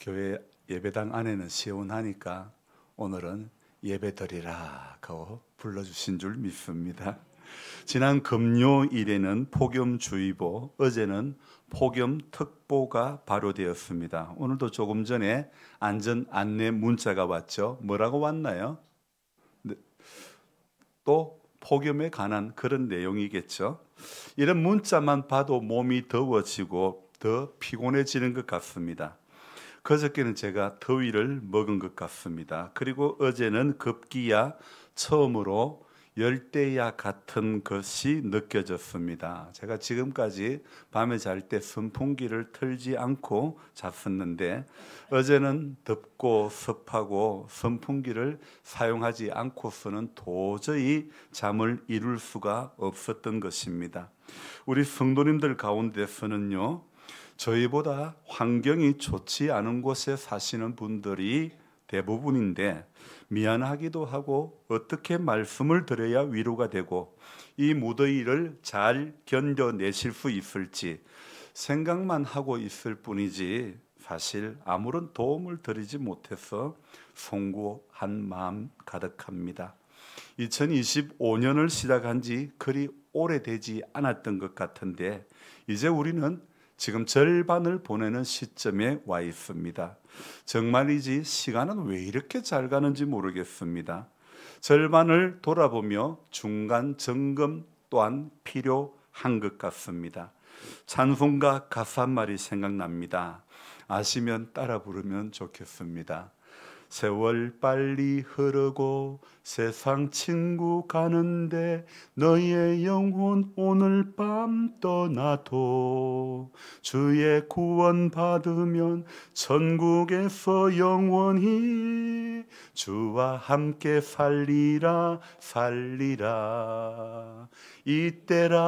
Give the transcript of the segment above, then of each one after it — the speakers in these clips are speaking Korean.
교회 예배당 안에는 시원하니까 오늘은 예배드리라 하고 불러주신 줄 믿습니다. 지난 금요일에는 폭염주의보, 어제는 폭염특보가 발효되었습니다. 오늘도 조금 전에 안전 안내 문자가 왔죠. 뭐라고 왔나요? 또 폭염에 관한 그런 내용이겠죠. 이런 문자만 봐도 몸이 더워지고 더 피곤해지는 것 같습니다. 그저께는 제가 더위를 먹은 것 같습니다. 그리고 어제는 급기야 처음으로 열대야 같은 것이 느껴졌습니다. 제가 지금까지 밤에 잘 때 선풍기를 틀지 않고 잤었는데 어제는 덥고 습하고 선풍기를 사용하지 않고서는 도저히 잠을 이룰 수가 없었던 것입니다. 우리 성도님들 가운데서는요, 저희보다 환경이 좋지 않은 곳에 사시는 분들이 대부분인데 미안하기도 하고 어떻게 말씀을 드려야 위로가 되고 이 무더위를 잘 견뎌내실 수 있을지 생각만 하고 있을 뿐이지 사실 아무런 도움을 드리지 못해서 송구한 마음 가득합니다. 2025년을 시작한 지 그리 오래되지 않았던 것 같은데 이제 우리는 지금 절반을 보내는 시점에 와 있습니다. 정말이지 시간은 왜 이렇게 잘 가는지 모르겠습니다. 절반을 돌아보며 중간 점검 또한 필요한 것 같습니다. 찬송가 가사 한 말이 생각납니다. 아시면 따라 부르면 좋겠습니다. 세월 빨리 흐르고 세상 친구 가는데 너의 영혼 오늘 밤 떠나도 주의 구원 받으면 천국에서 영원히 주와 함께 살리라 살리라. 이때라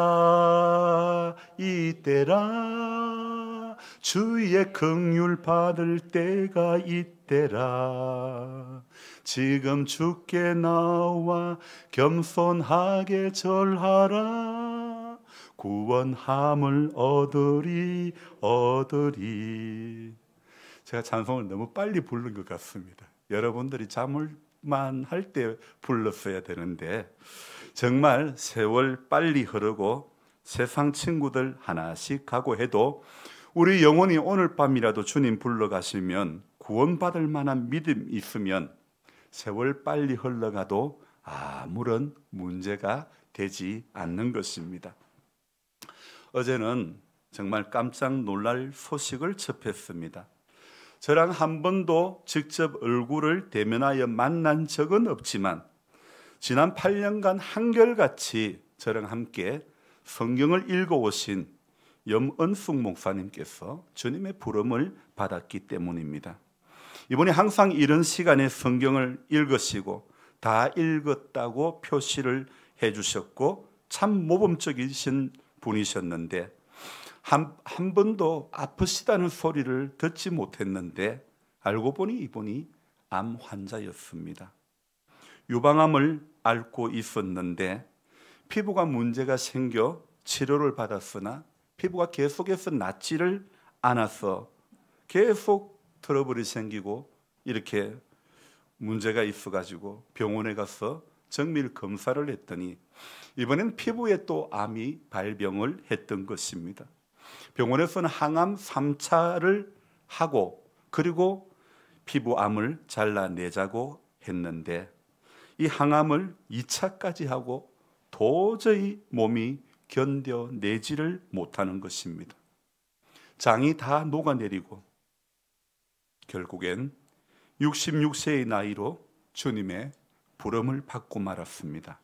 이때라 주의 긍휼 받을 때가 이때라. 지금 주께 나와 겸손하게 절하라. 구원함을 얻으리 얻으리. 제가 찬송을 너무 빨리 부른 것 같습니다. 여러분들이 잠을만 할 때 불렀어야 되는데 정말 세월 빨리 흐르고 세상 친구들 하나씩 가고 해도 우리 영혼이 오늘 밤이라도 주님 불러가시면 구원받을 만한 믿음이 있으면 세월 빨리 흘러가도 아무런 문제가 되지 않는 것입니다. 어제는 정말 깜짝 놀랄 소식을 접했습니다. 저랑 한 번도 직접 얼굴을 대면하여 만난 적은 없지만 지난 8년간 한결같이 저랑 함께 성경을 읽어오신 염은숙 목사님께서 주님의 부름을 받았기 때문입니다. 이분이 항상 이런 시간에 성경을 읽으시고 다 읽었다고 표시를 해주셨고 참 모범적이신 분이셨는데 한 번도 아프시다는 소리를 듣지 못했는데 알고 보니 이분이 암 환자였습니다. 유방암을 앓고 있었는데 피부가 문제가 생겨 치료를 받았으나 피부가 계속해서 낫지를 않아서 계속 트러블이 생기고 이렇게 문제가 있어가지고 병원에 가서 정밀 검사를 했더니 이번엔 피부에 또 암이 발병을 했던 것입니다. 병원에서는 항암 3차를 하고 그리고 피부암을 잘라내자고 했는데 이 항암을 2차까지 하고 도저히 몸이 견뎌내지를 못하는 것입니다. 장이 다 녹아내리고 결국엔 66세의 나이로 주님의 부름을 받고 말았습니다.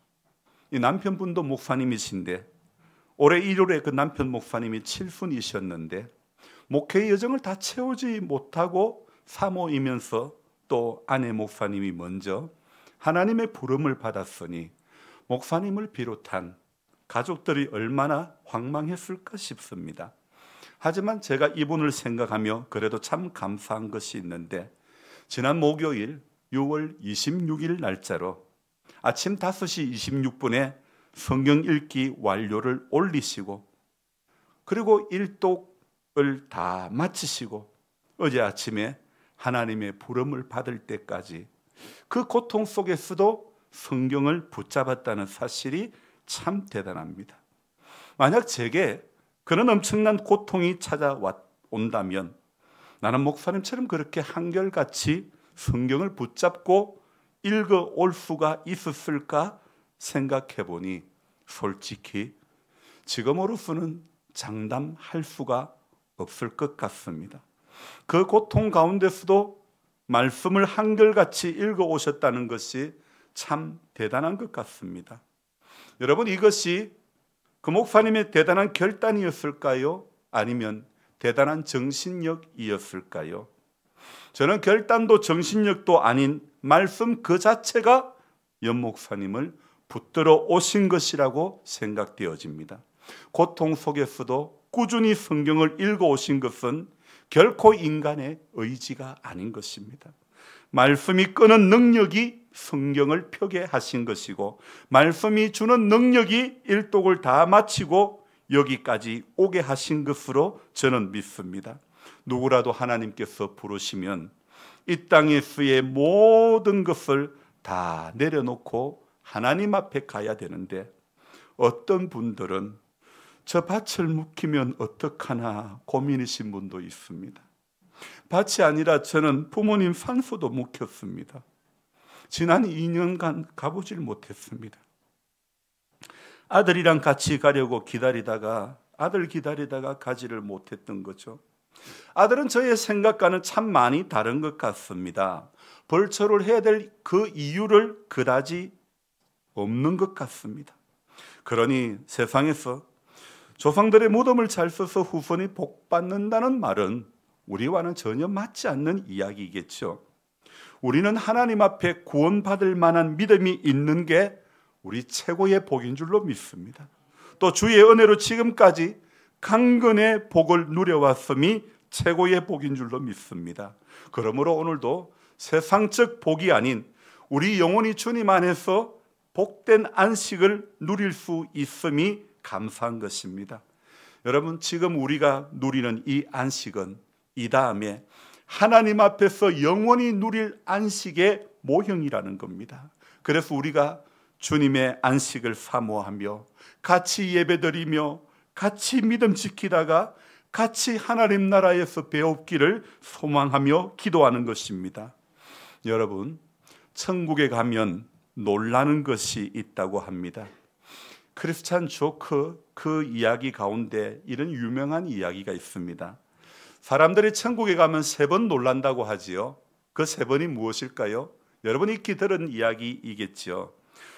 이 남편분도 목사님이신데 올해 1월에 그 남편 목사님이 칠순이셨는데 목회의 여정을 다 채우지 못하고 사모이면서 또 아내 목사님이 먼저 하나님의 부름을 받았으니 목사님을 비롯한 가족들이 얼마나 황망했을까 싶습니다. 하지만 제가 이분을 생각하며 그래도 참 감사한 것이 있는데 지난 목요일 6월 26일 날짜로 아침 5시 26분에 성경 읽기 완료를 올리시고 그리고 일독을 다 마치시고 어제 아침에 하나님의 부름을 받을 때까지 그 고통 속에서도 성경을 붙잡았다는 사실이 참 대단합니다. 만약 제게 그런 엄청난 고통이 찾아온다면 나는 목사님처럼 그렇게 한결같이 성경을 붙잡고 읽어올 수가 있었을까 생각해 보니 솔직히 지금으로서는 장담할 수가 없을 것 같습니다. 그 고통 가운데서도 말씀을 한결같이 읽어오셨다는 것이 참 대단한 것 같습니다. 여러분, 이것이 그 목사님의 대단한 결단이었을까요? 아니면 대단한 정신력이었을까요? 저는 결단도 정신력도 아닌 말씀 그 자체가 연 목사님을 붙들어 오신 것이라고 생각되어집니다. 고통 속에서도 꾸준히 성경을 읽어 오신 것은 결코 인간의 의지가 아닌 것입니다. 말씀이 끄는 능력이 성경을 펴게 하신 것이고, 말씀이 주는 능력이 일독을 다 마치고 여기까지 오게 하신 것으로 저는 믿습니다. 누구라도 하나님께서 부르시면 이 땅에서의 모든 것을 다 내려놓고 하나님 앞에 가야 되는데, 어떤 분들은 저 밭을 묵히면 어떡하나 고민이신 분도 있습니다. 밭이 아니라 저는 부모님 산소도 묵혔습니다. 지난 2년간 가보질 못했습니다. 아들이랑 같이 가려고 기다리다가 아들 기다리다가 가지를 못했던 거죠. 아들은 저의 생각과는 참 많이 다른 것 같습니다. 벌초를 해야 될 그 이유를 그다지 없는 것 같습니다. 그러니 세상에서 조상들의 무덤을 잘 써서 후손이 복받는다는 말은 우리와는 전혀 맞지 않는 이야기겠죠. 우리는 하나님 앞에 구원받을 만한 믿음이 있는 게 우리 최고의 복인 줄로 믿습니다. 또 주의 은혜로 지금까지 강건의 복을 누려왔음이 최고의 복인 줄로 믿습니다. 그러므로 오늘도 세상적 복이 아닌 우리 영혼이 주님 안에서 복된 안식을 누릴 수 있음이 감사한 것입니다. 여러분, 지금 우리가 누리는 이 안식은 이 다음에 하나님 앞에서 영원히 누릴 안식의 모형이라는 겁니다. 그래서 우리가 주님의 안식을 사모하며 같이 예배드리며 같이 믿음 지키다가 같이 하나님 나라에서 배웁기를 소망하며 기도하는 것입니다. 여러분, 천국에 가면 놀라는 것이 있다고 합니다. 크리스찬 조크 그 이야기 가운데 이런 유명한 이야기가 있습니다. 사람들이 천국에 가면 3번 놀란다고 하지요. 그 3번이 무엇일까요? 여러분이 익히 들은 이야기이겠죠.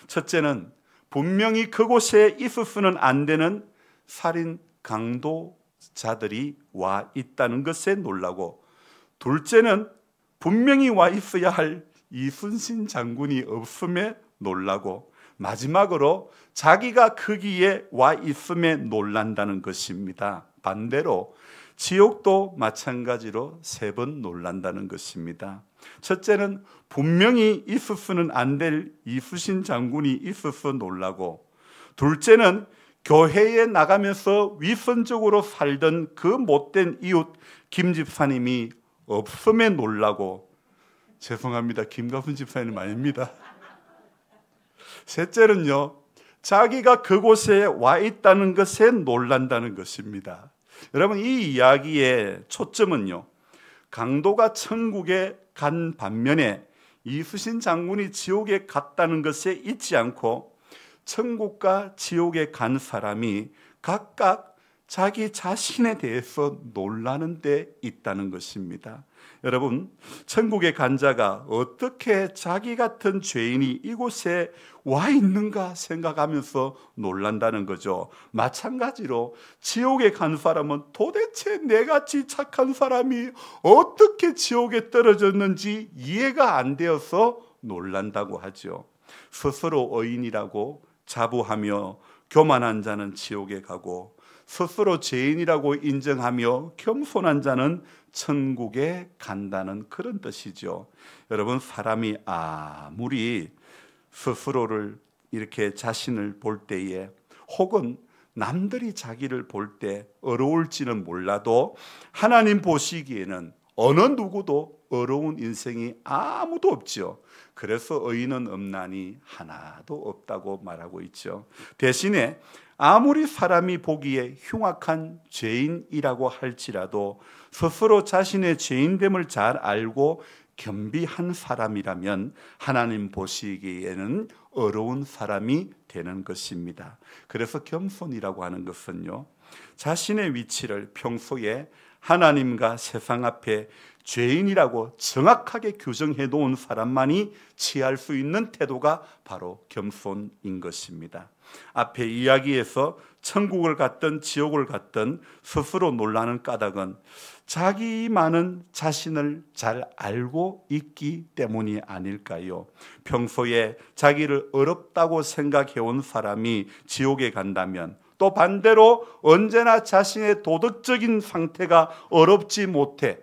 첫째는 분명히 그곳에 있어서는 안 되는 살인 강도자들이 와 있다는 것에 놀라고, 둘째는 분명히 와 있어야 할 이순신 장군이 없음에 놀라고, 마지막으로 자기가 거기에 와 있음에 놀란다는 것입니다. 반대로 지옥도 마찬가지로 3번 놀란다는 것입니다. 첫째는 분명히 있어서는 안 될 이순신 장군이 있어서 놀라고, 둘째는 교회에 나가면서 위선적으로 살던 그 못된 이웃 김 집사님이 없음에 놀라고, 죄송합니다, 김가순 집사님 아닙니다. 셋째는요, 자기가 그곳에 와 있다는 것에 놀란다는 것입니다. 여러분, 이 이야기의 초점은요, 강도가 천국에 간 반면에 이순신 장군이 지옥에 갔다는 것에 있지 않고, 천국과 지옥에 간 사람이 각각 자기 자신에 대해서 놀라는 데 있다는 것입니다. 여러분, 천국에 간 자가 어떻게 자기 같은 죄인이 이곳에 와 있는가 생각하면서 놀란다는 거죠. 마찬가지로 지옥에 간 사람은 도대체 내같이 착한 사람이 어떻게 지옥에 떨어졌는지 이해가 안 되어서 놀란다고 하죠. 스스로 의인이라고 자부하며 교만한 자는 지옥에 가고, 스스로 죄인이라고 인정하며 겸손한 자는 천국에 간다는 그런 뜻이죠. 여러분, 사람이 아무리 스스로를 이렇게 자신을 볼 때에, 혹은 남들이 자기를 볼 때 어려울지는 몰라도 하나님 보시기에는 어느 누구도 어려운 인생이 아무도 없죠. 그래서 의인은 없나니 하나도 없다고 말하고 있죠. 대신에 아무리 사람이 보기에 흉악한 죄인이라고 할지라도 스스로 자신의 죄인됨을 잘 알고 겸비한 사람이라면 하나님 보시기에는 어려운 사람이 되는 것입니다. 그래서 겸손이라고 하는 것은요, 자신의 위치를 평소에 하나님과 세상 앞에 죄인이라고 정확하게 규정해 놓은 사람만이 취할 수 있는 태도가 바로 겸손인 것입니다. 앞에 이야기에서 천국을 갔든 지옥을 갔든 스스로 놀라는 까닭은 자기만은 자신을 잘 알고 있기 때문이 아닐까요? 평소에 자기를 어렵다고 생각해온 사람이 지옥에 간다면, 또 반대로 언제나 자신의 도덕적인 상태가 어렵지 못해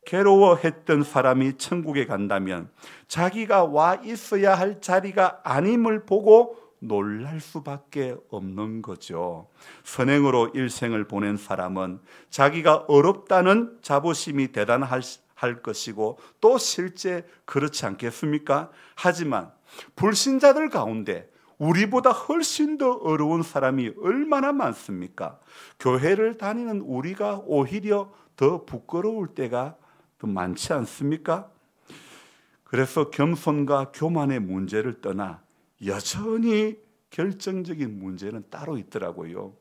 괴로워했던 사람이 천국에 간다면 자기가 와 있어야 할 자리가 아님을 보고 놀랄 수밖에 없는 거죠. 선행으로 일생을 보낸 사람은 자기가 어렵다는 자부심이 대단할 것이고 또 실제 그렇지 않겠습니까? 하지만 불신자들 가운데 우리보다 훨씬 더 어려운 사람이 얼마나 많습니까? 교회를 다니는 우리가 오히려 더 부끄러울 때가 더 많지 않습니까? 그래서 겸손과 교만의 문제를 떠나 여전히 결정적인 문제는 따로 있더라고요.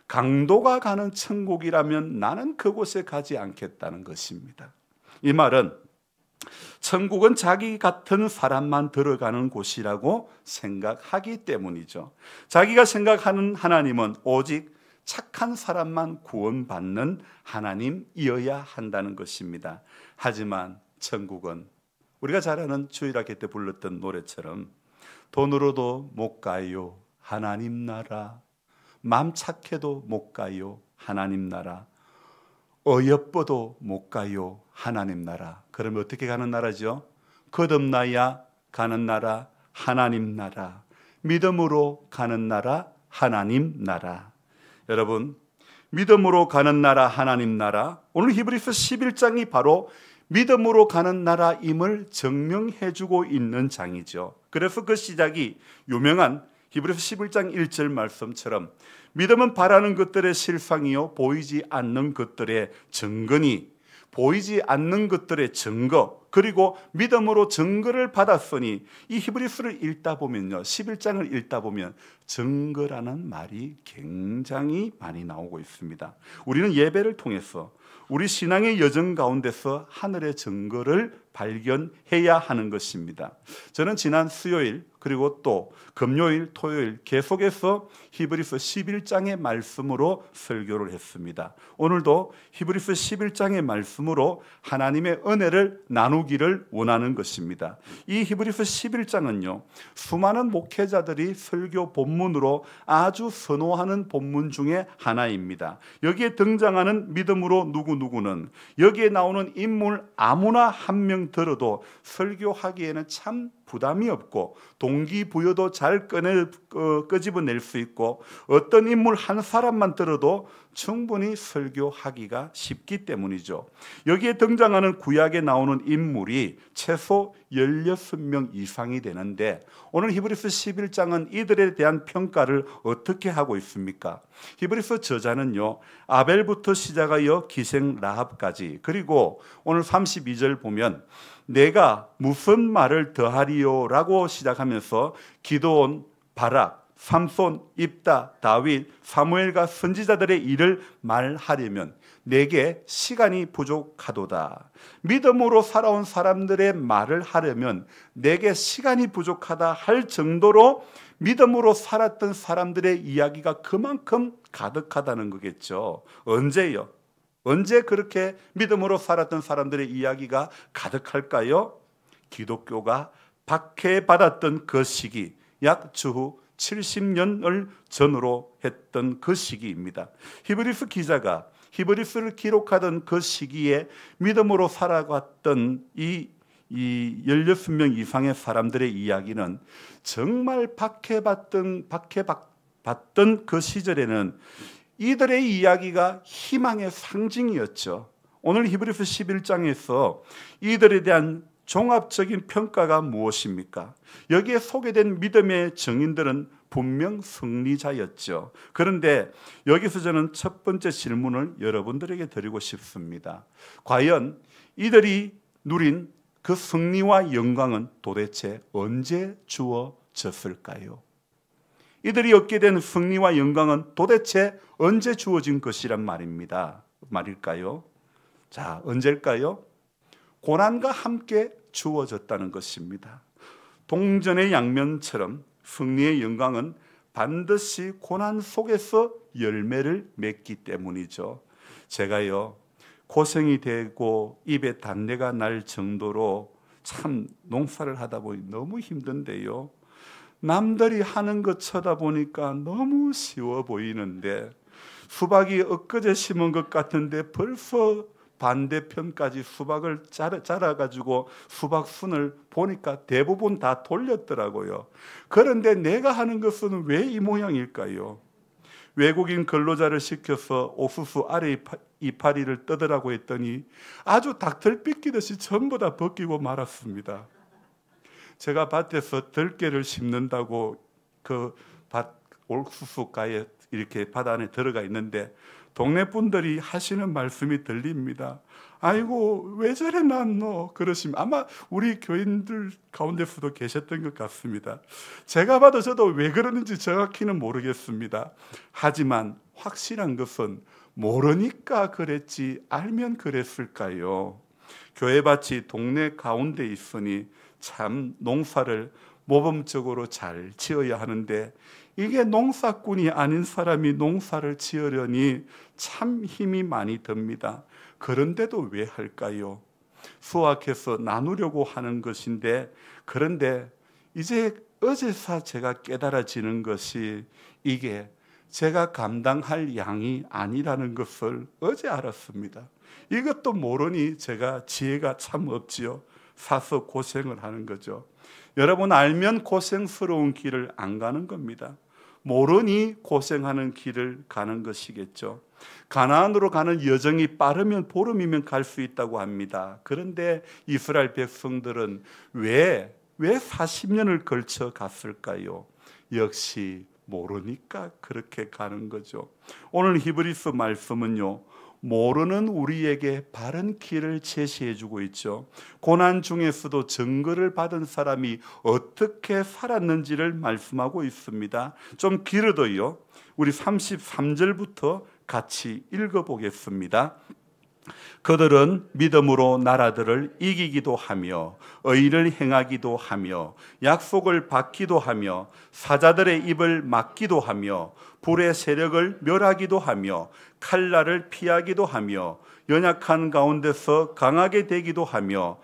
강도가 가는 천국이라면 나는 그곳에 가지 않겠다는 것입니다. 이 말은 천국은 자기 같은 사람만 들어가는 곳이라고 생각하기 때문이죠. 자기가 생각하는 하나님은 오직 착한 사람만 구원받는 하나님이어야 한다는 것입니다. 하지만 천국은 우리가 잘 아는 주일학교 때 불렀던 노래처럼 돈으로도 못 가요 하나님 나라, 맘 착해도 못 가요 하나님 나라, 어여뻐도 못 가요 하나님 나라. 그러면 어떻게 가는 나라죠? 거듭나야 가는 나라, 하나님 나라. 믿음으로 가는 나라, 하나님 나라. 여러분, 믿음으로 가는 나라, 하나님 나라, 오늘 히브리서 11장이 바로 믿음으로 가는 나라임을 증명해주고 있는 장이죠. 그래서 그 시작이 유명한 히브리서 11장 1절 말씀처럼 믿음은 바라는 것들의 실상이요 보이지 않는 것들의 증거니, 보이지 않는 것들의 증거, 그리고 믿음으로 증거를 받았으니, 이 히브리서를 읽다 보면요, 11장을 읽다 보면 증거라는 말이 굉장히 많이 나오고 있습니다. 우리는 예배를 통해서 우리 신앙의 여정 가운데서 하늘의 증거를 발견해야 하는 것입니다. 저는 지난 수요일 그리고 또 금요일, 토요일 계속해서 히브리서 11장의 말씀으로 설교를 했습니다. 오늘도 히브리서 11장의 말씀으로 하나님의 은혜를 나누기를 원하는 것입니다. 이 히브리서 11장은요, 수많은 목회자들이 설교 본문으로 아주 선호하는 본문 중에 하나입니다. 여기에 등장하는 믿음으로 누구누구는, 여기에 나오는 인물 아무나 한 명 들어도 설교하기에는 참 부담이 없고 동기부여도 잘 끄집어낼 수 있고 어떤 인물 한 사람만 들어도 충분히 설교하기가 쉽기 때문이죠. 여기에 등장하는 구약에 나오는 인물이 최소 16명 이상이 되는데 오늘 히브리서 11장은 이들에 대한 평가를 어떻게 하고 있습니까? 히브리서 저자는요, 아벨부터 시작하여 기생 라합까지, 그리고 오늘 32절 보면 내가 무슨 말을 더하리요 라고 시작하면서 기드온, 바락, 삼손, 입다, 다윗, 사무엘과 선지자들의 일을 말하려면 내게 시간이 부족하도다. 믿음으로 살아온 사람들의 말을 하려면 내게 시간이 부족하다 할 정도로 믿음으로 살았던 사람들의 이야기가 그만큼 가득하다는 거겠죠. 언제요? 언제 그렇게 믿음으로 살았던 사람들의 이야기가 가득할까요? 기독교가 박해받았던 그 시기, 약 주후 70년을 전후로 했던 그 시기입니다. 히브리서 기자가 히브리서를 기록하던 그 시기에 믿음으로 살아갔던 이 16명 이상의 사람들의 이야기는 정말 박해받던 그 시절에는 이들의 이야기가 희망의 상징이었죠. 오늘 히브리서 11장에서 이들에 대한 종합적인 평가가 무엇입니까? 여기에 소개된 믿음의 증인들은 분명 승리자였죠. 그런데 여기서 저는 첫 번째 질문을 여러분들에게 드리고 싶습니다. 과연 이들이 누린 그 승리와 영광은 도대체 언제 주어졌을까요? 이들이 얻게 된 승리와 영광은 도대체 언제 주어진 것이란 말일까요? 자, 언제일까요? 고난과 함께 주어졌다는 것입니다. 동전의 양면처럼 승리의 영광은 반드시 고난 속에서 열매를 맺기 때문이죠. 제가요, 고생이 되고 입에 단내가 날 정도로 참 농사를 하다 보니 너무 힘든데요. 남들이 하는 것 쳐다보니까 너무 쉬워 보이는데 수박이 엊그제 심은 것 같은데 벌써 반대편까지 수박을 자라가지고 수박 순을 보니까 대부분 다 돌렸더라고요. 그런데 내가 하는 것은 왜 이 모양일까요? 외국인 근로자를 시켜서 옥수수 아래 이파리를 뜯으라고 했더니 아주 닭들 삐끼듯이 전부 다 벗기고 말았습니다. 제가 밭에서 들깨를 심는다고 그 밭 옥수수가에 이렇게 밭 안에 들어가 있는데 동네 분들이 하시는 말씀이 들립니다. 아이고 왜 저래 놨노 그러시면 아마 우리 교인들 가운데서도 계셨던 것 같습니다. 제가 봐도 저도 왜 그러는지 정확히는 모르겠습니다. 하지만 확실한 것은 모르니까 그랬지 알면 그랬을까요? 교회밭이 동네 가운데 있으니 참 농사를 모범적으로 잘 지어야 하는데 이게 농사꾼이 아닌 사람이 농사를 지으려니 참 힘이 많이 듭니다. 그런데도 왜 할까요? 수확해서 나누려고 하는 것인데 그런데 이제 어제서 제가 깨달아지는 것이 이게 제가 감당할 양이 아니라는 것을 어제 알았습니다. 이것도 모르니 제가 지혜가 참 없지요. 사서 고생을 하는 거죠. 여러분 알면 고생스러운 길을 안 가는 겁니다. 모르니 고생하는 길을 가는 것이겠죠. 가나안으로 가는 여정이 빠르면 보름이면 갈 수 있다고 합니다. 그런데 이스라엘 백성들은 왜 40년을 걸쳐 갔을까요? 역시 모르니까 그렇게 가는 거죠. 오늘 히브리서 말씀은요, 모르는 우리에게 바른 길을 제시해 주고 있죠. 고난 중에서도 증거를 받은 사람이 어떻게 살았는지를 말씀하고 있습니다. 좀 길어도요, 우리 33절부터 같이 읽어보겠습니다. 그들은 믿음으로 나라들을 이기기도 하며 의를 행하기도 하며 약속을 받기도 하며 사자들의 입을 막기도 하며 불의 세력을 멸하기도 하며 칼날을 피하기도 하며 연약한 가운데서 강하게 되기도 하며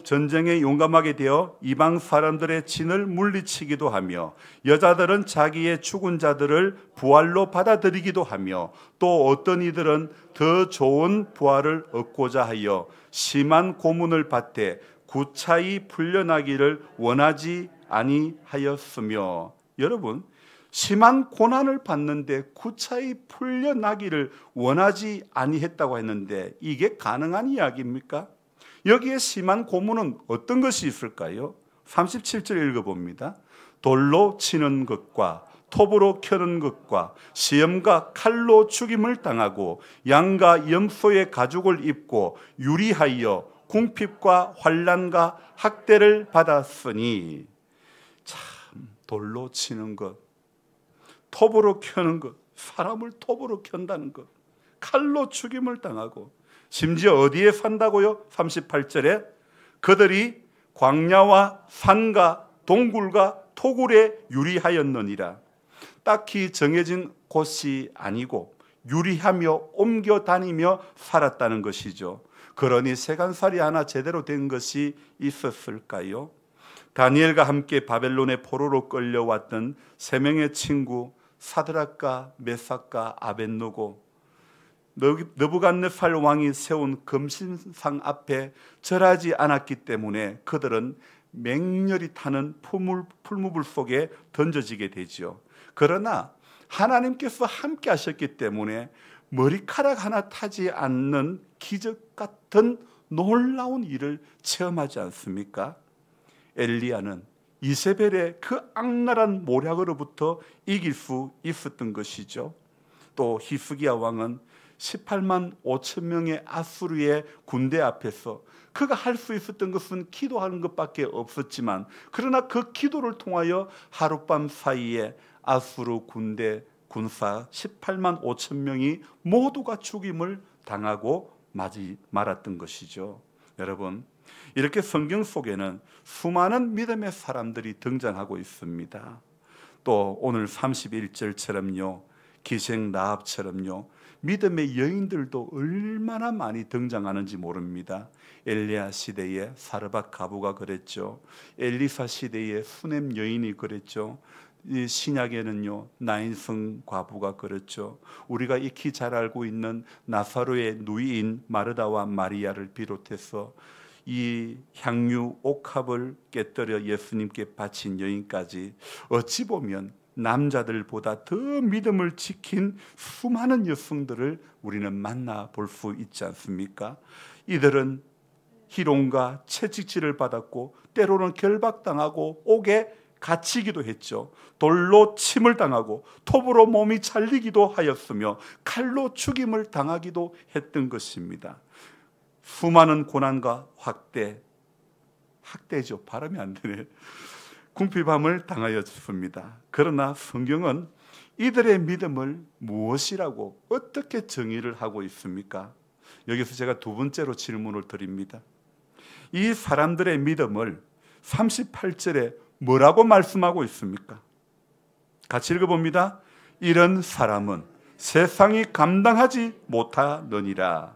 전쟁에 용감하게 되어 이방 사람들의 진을 물리치기도 하며 여자들은 자기의 죽은 자들을 부활로 받아들이기도 하며 또 어떤 이들은 더 좋은 부활을 얻고자 하여 심한 고문을 받되 구차히 풀려나기를 원하지 아니하였으며. 여러분, 심한 고난을 받는데 구차히 풀려나기를 원하지 아니했다고 했는데 이게 가능한 이야기입니까? 여기에 심한 고문은 어떤 것이 있을까요? 37절 읽어봅니다. 돌로 치는 것과 톱으로 켜는 것과 시험과 칼로 죽임을 당하고 양과 염소의 가죽을 입고 유리하여 궁핍과 환난과 학대를 받았으니. 참, 돌로 치는 것, 톱으로 켜는 것, 사람을 톱으로 켠다는 것, 칼로 죽임을 당하고 심지어 어디에 산다고요? 38절에 그들이 광야와 산과 동굴과 토굴에 유리하였느니라. 딱히 정해진 곳이 아니고 유리하며 옮겨 다니며 살았다는 것이죠. 그러니 세간살이 하나 제대로 된 것이 있었을까요? 다니엘과 함께 바벨론의 포로로 끌려왔던 세 명의 친구 사드락과 메삭과 아벳노고, 느부갓네살 왕이 세운 금신상 앞에 절하지 않았기 때문에 그들은 맹렬히 타는 풀무불 속에 던져지게 되죠. 그러나 하나님께서 함께 하셨기 때문에 머리카락 하나 타지 않는 기적 같은 놀라운 일을 체험하지 않습니까? 엘리야는 이세벨의 그 악랄한 모략으로부터 이길 수 있었던 것이죠. 또 히스기야 왕은 18만 5천 명의 아수르의 군대 앞에서 그가 할 수 있었던 것은 기도하는 것밖에 없었지만, 그러나 그 기도를 통하여 하룻밤 사이에 아수르 군대 군사 18만 5천 명이 모두가 죽임을 당하고 말았던 것이죠. 여러분, 이렇게 성경 속에는 수많은 믿음의 사람들이 등장하고 있습니다. 또 오늘 31절처럼요, 기생 라합처럼요, 믿음의 여인들도 얼마나 많이 등장하는지 모릅니다. 엘리야 시대에 사르밧 가부가 그랬죠. 엘리사 시대에 수넴 여인이 그랬죠. 이 신약에는요, 나인성 과부가 그랬죠. 우리가 익히 잘 알고 있는 나사로의 누이인 마르다와 마리아를 비롯해서 이 향유 옥합을 깨뜨려 예수님께 바친 여인까지, 어찌 보면 남자들보다 더 믿음을 지킨 수많은 여성들을 우리는 만나볼 수 있지 않습니까? 이들은 희롱과 채찍질을 받았고 때로는 결박당하고 옥에 갇히기도 했죠. 돌로 침을 당하고 톱으로 몸이 잘리기도 하였으며 칼로 죽임을 당하기도 했던 것입니다. 수많은 고난과 학대죠. 발음이 안 되네. 궁핍함을 당하였습니다. 그러나 성경은 이들의 믿음을 무엇이라고 어떻게 정의를 하고 있습니까? 여기서 제가 두 번째로 질문을 드립니다. 이 사람들의 믿음을 38절에 뭐라고 말씀하고 있습니까? 같이 읽어봅니다. 이런 사람은 세상이 감당하지 못하느니라.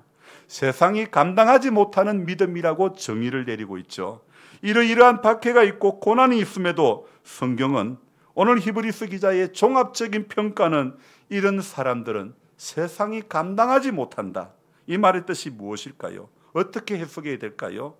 세상이 감당하지 못하는 믿음이라고 정의를 내리고 있죠. 이러이러한 박해가 있고 고난이 있음에도 성경은 오늘 히브리서 기자의 종합적인 평가는 이런 사람들은 세상이 감당하지 못한다. 이 말의 뜻이 무엇일까요? 어떻게 해석해야 될까요?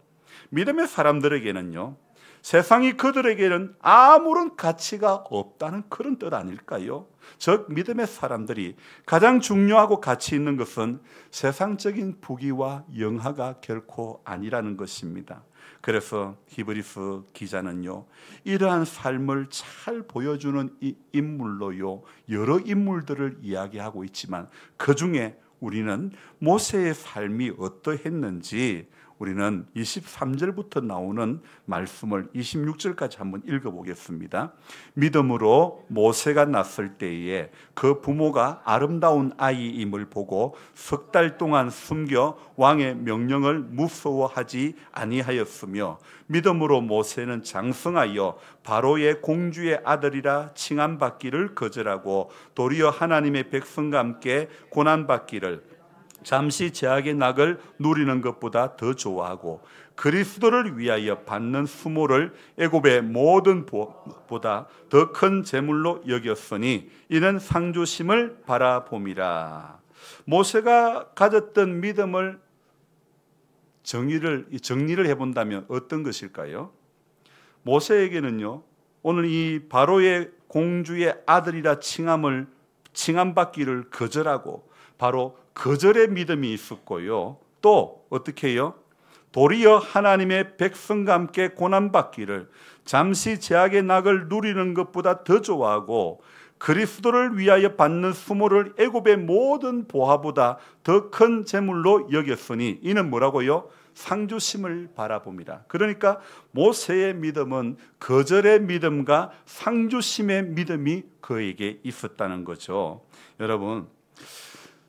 믿음의 사람들에게는요, 세상이 그들에게는 아무런 가치가 없다는 그런 뜻 아닐까요? 즉 믿음의 사람들이 가장 중요하고 가치 있는 것은 세상적인 부귀와 영화가 결코 아니라는 것입니다. 그래서 히브리서 기자는요, 이러한 삶을 잘 보여주는 이 인물로요, 여러 인물들을 이야기하고 있지만 그 중에 우리는 모세의 삶이 어떠했는지 우리는 23절부터 나오는 말씀을 26절까지 한번 읽어보겠습니다. 믿음으로 모세가 났을 때에 그 부모가 아름다운 아이임을 보고 석 달 동안 숨겨 왕의 명령을 무서워하지 아니하였으며, 믿음으로 모세는 장성하여 바로의 공주의 아들이라 칭함받기를 거절하고 도리어 하나님의 백성과 함께 고난받기를, 잠시 제약의 낙을 누리는 것보다 더 좋아하고 그리스도를 위하여 받는 수모를 애굽의 모든 보다 더 큰 재물로 여겼으니 이는 상주심을 바라봄이라. 모세가 가졌던 믿음을 정리를 해본다면 어떤 것일까요? 모세에게는요, 오늘 이 바로의 공주의 아들이라 칭함받기를 거절하고 바로 거절의 믿음이 있었고요. 또 어떻게 해요? 도리어 하나님의 백성과 함께 고난받기를, 잠시 제약의 낙을 누리는 것보다 더 좋아하고 그리스도를 위하여 받는 수모를 애굽의 모든 보화보다 더 큰 재물로 여겼으니 이는 뭐라고요? 상주심을 바라봅니다. 그러니까 모세의 믿음은 거절의 믿음과 상주심의 믿음이 그에게 있었다는 거죠. 여러분,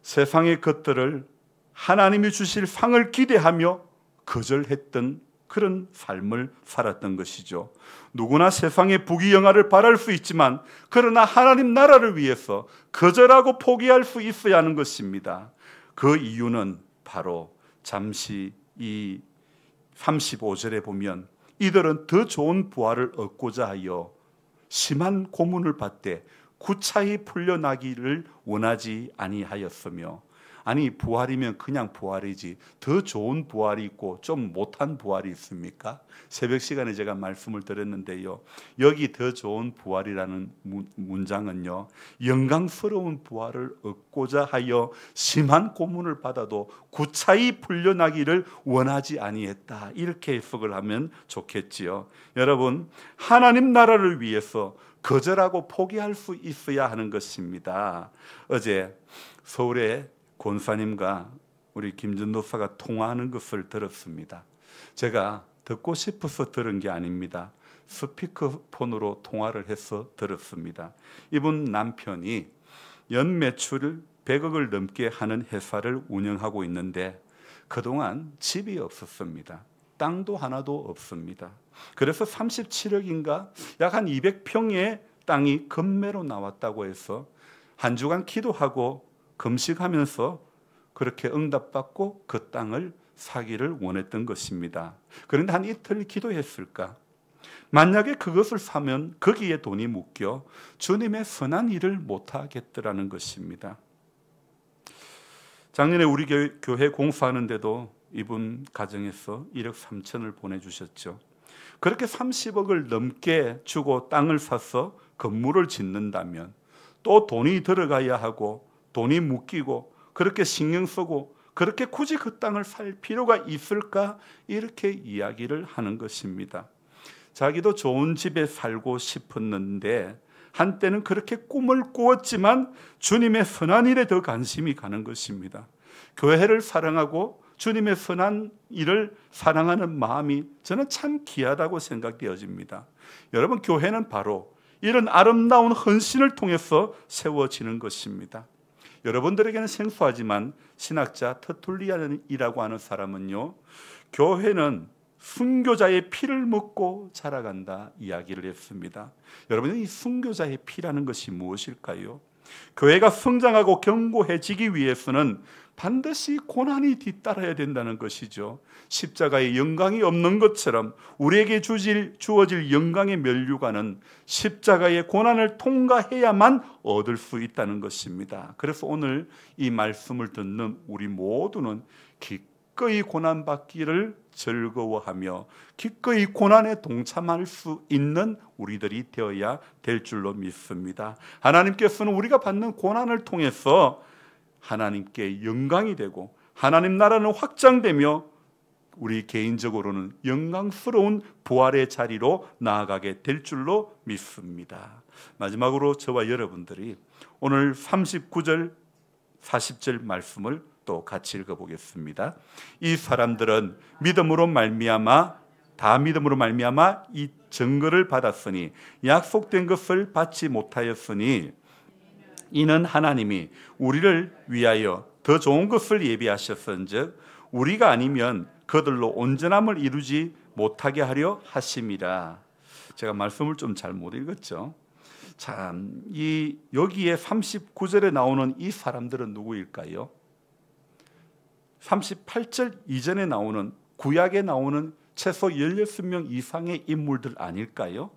세상의 것들을 하나님이 주실 상을 기대하며 거절했던 그런 삶을 살았던 것이죠. 누구나 세상의 부귀영화를 바랄 수 있지만 그러나 하나님 나라를 위해서 거절하고 포기할 수 있어야 하는 것입니다. 그 이유는 바로 잠시 이 35절에 보면 이들은 더 좋은 부활을 얻고자 하여 심한 고문을 받되 구차히 풀려나기를 원하지 아니하였으며, 아니 부활이면 그냥 부활이지 더 좋은 부활이 있고 좀 못한 부활이 있습니까? 새벽 시간에 제가 말씀을 드렸는데요, 여기 더 좋은 부활이라는 문장은요, 영광스러운 부활을 얻고자 하여 심한 고문을 받아도 구차히 풀려나기를 원하지 아니했다, 이렇게 해석을 하면 좋겠지요. 여러분, 하나님 나라를 위해서 거절하고 포기할 수 있어야 하는 것입니다. 어제 서울의 권사님과 우리 김전도사가 통화하는 것을 들었습니다. 제가 듣고 싶어서 들은 게 아닙니다. 스피커폰으로 통화를 해서 들었습니다. 이분 남편이 연 매출을 100억을 넘게 하는 회사를 운영하고 있는데 그동안 집이 없었습니다. 땅도 하나도 없습니다. 그래서 37억인가 약 한 200평의 땅이 금매로 나왔다고 해서 한 주간 기도하고 금식하면서 그렇게 응답받고 그 땅을 사기를 원했던 것입니다. 그런데 한 이틀 기도했을까? 만약에 그것을 사면 거기에 돈이 묶여 주님의 선한 일을 못하겠더라는 것입니다. 작년에 우리 교회 공사하는데도 이분 가정에서 1억 3천을 보내주셨죠. 그렇게 30억을 넘게 주고 땅을 사서 건물을 짓는다면 또 돈이 들어가야 하고 돈이 묶이고 그렇게 신경 쓰고 그렇게 굳이 그 땅을 살 필요가 있을까? 이렇게 이야기를 하는 것입니다. 자기도 좋은 집에 살고 싶었는데 한때는 그렇게 꿈을 꾸었지만 주님의 선한 일에 더 관심이 가는 것입니다. 교회를 사랑하고 주님의 선한 일을 사랑하는 마음이 저는 참 귀하다고 생각되어집니다. 여러분, 교회는 바로 이런 아름다운 헌신을 통해서 세워지는 것입니다. 여러분들에게는 생소하지만 신학자 터툴리안이라고 하는 사람은요, 교회는 순교자의 피를 먹고 자라간다 이야기를 했습니다. 여러분, 이 순교자의 피라는 것이 무엇일까요? 교회가 성장하고 견고해지기 위해서는 반드시 고난이 뒤따라야 된다는 것이죠. 십자가의 영광이 없는 것처럼 우리에게 주어질 영광의 면류관은 십자가의 고난을 통과해야만 얻을 수 있다는 것입니다. 그래서 오늘 이 말씀을 듣는 우리 모두는 기꺼이 고난받기를 즐거워하며 기꺼이 고난에 동참할 수 있는 우리들이 되어야 될 줄로 믿습니다. 하나님께서는 우리가 받는 고난을 통해서 하나님께 영광이 되고 하나님 나라는 확장되며 우리 개인적으로는 영광스러운 부활의 자리로 나아가게 될 줄로 믿습니다. 마지막으로 저와 여러분들이 오늘 39절 40절 말씀을 또 같이 읽어보겠습니다. 이 사람들은 믿음으로 말미암아 이 증거를 받았으니 약속된 것을 받지 못하였으니 이는 하나님이 우리를 위하여 더 좋은 것을 예비하셨은즉 우리가 아니면 그들로 온전함을 이루지 못하게 하려 하심이라. 제가 말씀을 좀 잘 못 읽었죠. 참, 여기에 39절에 나오는 이 사람들은 누구일까요? 38절 이전에 나오는 구약에 나오는 최소 16명 이상의 인물들 아닐까요?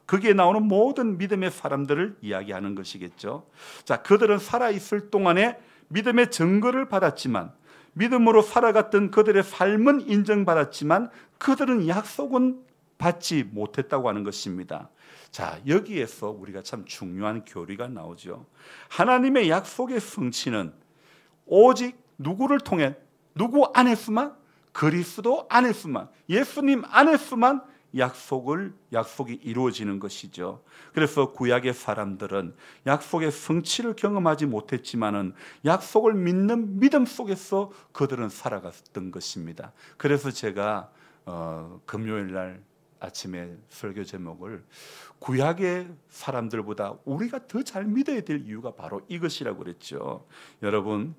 거기에 나오는 모든 믿음의 사람들을 이야기하는 것이겠죠. 자, 그들은 살아있을 동안에 믿음의 증거를 받았지만 믿음으로 살아갔던 그들의 삶은 인정받았지만 그들은 약속은 받지 못했다고 하는 것입니다. 자, 여기에서 우리가 참 중요한 교리가 나오죠. 하나님의 약속의 성취는 오직 누구를 통해, 누구 안에서만, 그리스도 안에서만, 예수님 안에서만 약속이 이루어지는 것이죠. 그래서 구약의 사람들은 약속의 성취를 경험하지 못했지만은 약속을 믿는 믿음 속에서 그들은 살아갔던 것입니다. 그래서 제가 금요일 날 아침에 설교 제목을 구약의 사람들보다 우리가 더 잘 믿어야 될 이유가 바로 이것이라고 그랬죠. 여러분,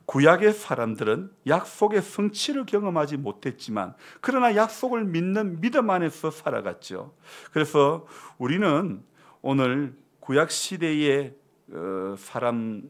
구약의 사람들은 약속의 성취를 경험하지 못했지만 그러나 약속을 믿는 믿음 안에서 살아갔죠. 그래서 우리는 오늘 구약 시대의 사람이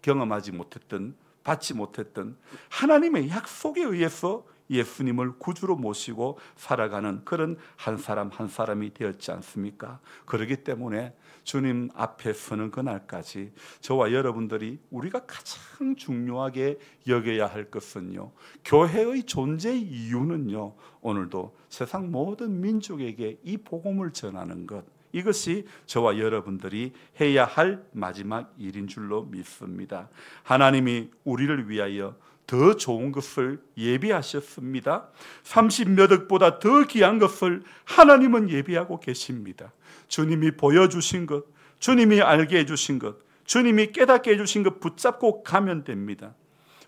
경험하지 못했던, 받지 못했던 하나님의 약속에 의해서 예수님을 구주로 모시고 살아가는 그런 한 사람 한 사람이 되었지 않습니까? 그렇기 때문에 주님 앞에 서는 그날까지 저와 여러분들이 우리가 가장 중요하게 여겨야 할 것은요, 교회의 존재 이유는요, 오늘도 세상 모든 민족에게 이 복음을 전하는 것, 이것이 저와 여러분들이 해야 할 마지막 일인 줄로 믿습니다. 하나님이 우리를 위하여 더 좋은 것을 예비하셨습니다. 30몇 억보다 더 귀한 것을 하나님은 예비하고 계십니다. 주님이 보여주신 것, 주님이 알게 해주신 것, 주님이 깨닫게 해주신 것 붙잡고 가면 됩니다.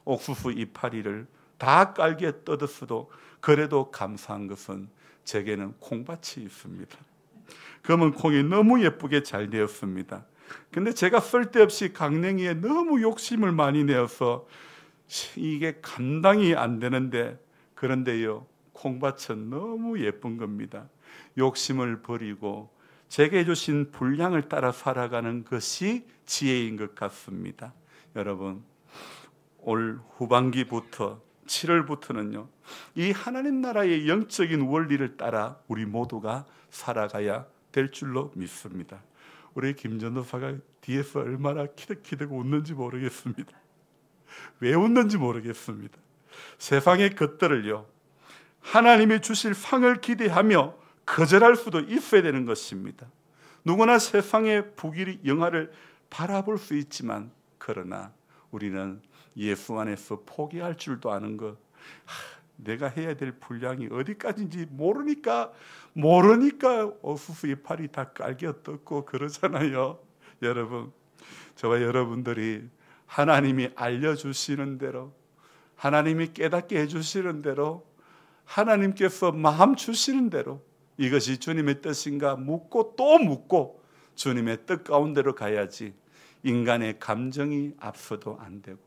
옥수수 이파리를 다 깔게 뜯었어도 그래도 감사한 것은 제게는 콩밭이 있습니다. 검은 콩이 너무 예쁘게 잘 되었습니다. 근데 제가 쓸데없이 강냉이에 너무 욕심을 많이 내어서 이게 감당이 안 되는데, 그런데요, 콩밭은 너무 예쁜 겁니다. 욕심을 버리고 제게 주신 분량을 따라 살아가는 것이 지혜인 것 같습니다. 여러분, 올 후반기부터 7월부터는요, 이 하나님 나라의 영적인 원리를 따라 우리 모두가 살아가야 될 줄로 믿습니다. 우리 김 전도사가 뒤에서 얼마나 키득키득 웃는지 모르겠습니다. 왜 웃는지 모르겠습니다. 세상의 것들을요, 하나님이 주실 상을 기대하며 거절할 수도 있어야 되는 것입니다. 누구나 세상의 부귀 영화를 바라볼 수 있지만, 그러나 우리는 예수 안에서 포기할 줄도 아는 것, 내가 해야 될 분량이 어디까지인지 모르니까 옥수수 이파리 다 깔겨 뜯고 그러잖아요. 여러분, 저와 여러분들이 하나님이 알려주시는 대로, 하나님이 깨닫게 해주시는 대로, 하나님께서 마음 주시는 대로 이것이 주님의 뜻인가 묻고 또 묻고 주님의 뜻 가운데로 가야지, 인간의 감정이 앞서도 안 되고,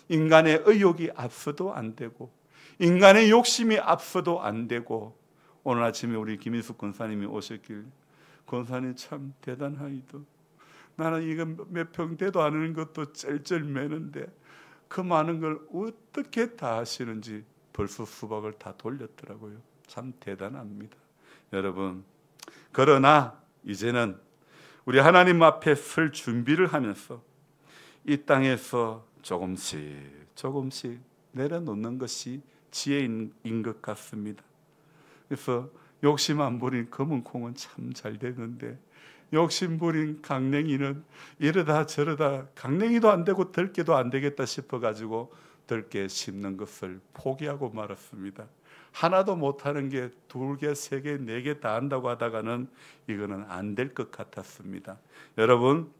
인간의 의욕이 앞서도 안 되고, 인간의 욕심이 앞서도 안 되고. 오늘 아침에 우리 김인숙 권사님이 오셨길, 권사님 참 대단하이다. 나는 이거 몇 평 되도 않은 것도 쩔쩔매는데 그 많은 걸 어떻게 다 하시는지 벌써 수박을 다 돌렸더라고요. 참 대단합니다. 여러분, 그러나 이제는 우리 하나님 앞에 설 준비를 하면서 이 땅에서 조금씩 내려놓는 것이 지혜인 것 같습니다. 그래서 욕심 안 부린 검은 콩은 참 잘 되는데, 욕심 부린 강냉이는 이러다 저러다 강냉이도 안 되고 들깨도 안 되겠다 싶어가지고 들깨 심는 것을 포기하고 말았습니다. 하나도 못하는 게 2개, 3개, 4개 다 한다고 하다가는 이거는 안 될 것 같았습니다. 여러분,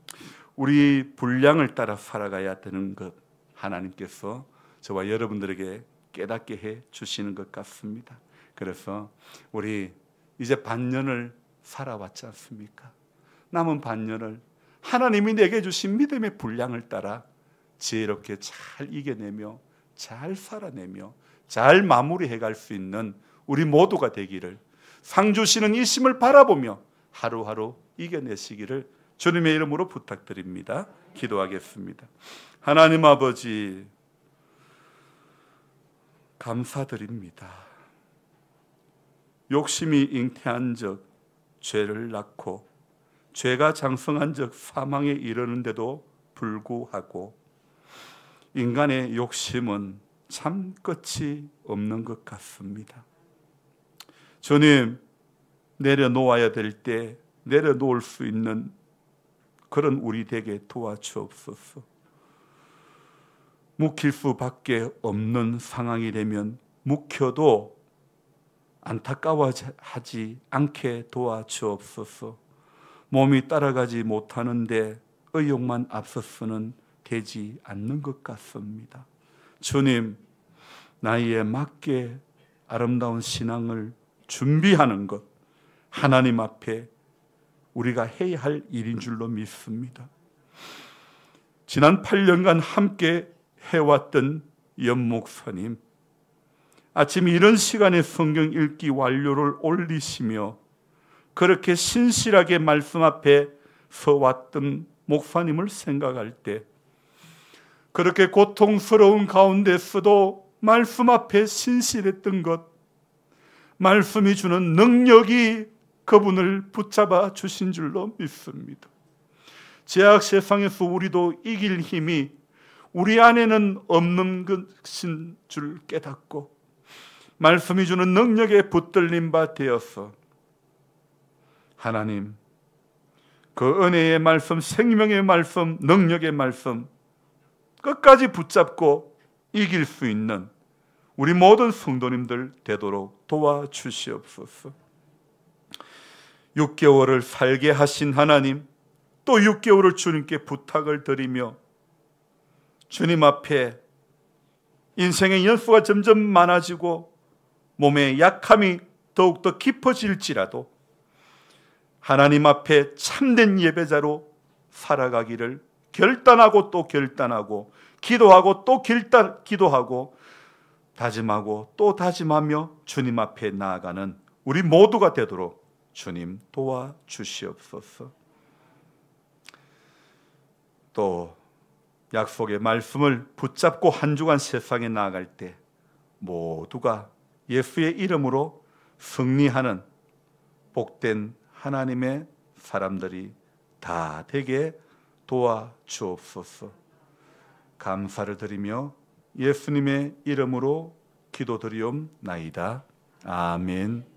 우리 분량을 따라 살아가야 되는 것, 하나님께서 저와 여러분들에게 깨닫게 해 주시는 것 같습니다. 그래서 우리 이제 반년을 살아왔지 않습니까? 남은 반년을 하나님이 내게 주신 믿음의 분량을 따라 지혜롭게 잘 이겨내며 잘 살아내며 잘 마무리해 갈 수 있는 우리 모두가 되기를, 상 주시는 이 심을 바라보며 하루하루 이겨내시기를 주님의 이름으로 부탁드립니다. 기도하겠습니다. 하나님 아버지, 감사드립니다. 욕심이 잉태한 적 죄를 낳고 죄가 장성한 적 사망에 이르는데도 불구하고 인간의 욕심은 참 끝이 없는 것 같습니다. 주님, 내려놓아야 될 때 내려놓을 수 있는 그런 우리 되게 도와주옵소서. 묵힐 수밖에 없는 상황이 되면 묵혀도 안타까워하지 않게 도와주옵소서. 몸이 따라가지 못하는데 의욕만 앞서서는 되지 않는 것 같습니다. 주님, 나이에 맞게 아름다운 신앙을 준비하는 것, 하나님 앞에 우리가 해야 할 일인 줄로 믿습니다. 지난 8년간 함께 해왔던 연목사님, 아침 이런 시간에 성경 읽기 완료를 올리시며 그렇게 신실하게 말씀 앞에 서왔던 목사님을 생각할 때, 그렇게 고통스러운 가운데서도 말씀 앞에 신실했던 것, 말씀이 주는 능력이 그분을 붙잡아 주신 줄로 믿습니다. 죄악 세상에서 우리도 이길 힘이 우리 안에는 없는 것인 줄 깨닫고 말씀이 주는 능력에 붙들린 바 되어서 하나님, 그 은혜의 말씀, 생명의 말씀, 능력의 말씀 끝까지 붙잡고 이길 수 있는 우리 모든 성도님들 되도록 도와주시옵소서. 6개월을 살게 하신 하나님, 또 6개월을 주님께 부탁을 드리며 주님 앞에 인생의 연수가 점점 많아지고 몸의 약함이 더욱더 깊어질지라도 하나님 앞에 참된 예배자로 살아가기를 결단하고 또 결단하고, 기도하고 또 기도하고, 다짐하고 또 다짐하며 주님 앞에 나아가는 우리 모두가 되도록 주님 도와주시옵소서. 또 약속의 말씀을 붙잡고 한 주간 세상에 나아갈 때 모두가 예수의 이름으로 승리하는 복된 하나님의 사람들이 다 되게 도와주옵소서. 감사를 드리며 예수님의 이름으로 기도드리옵나이다. 아멘.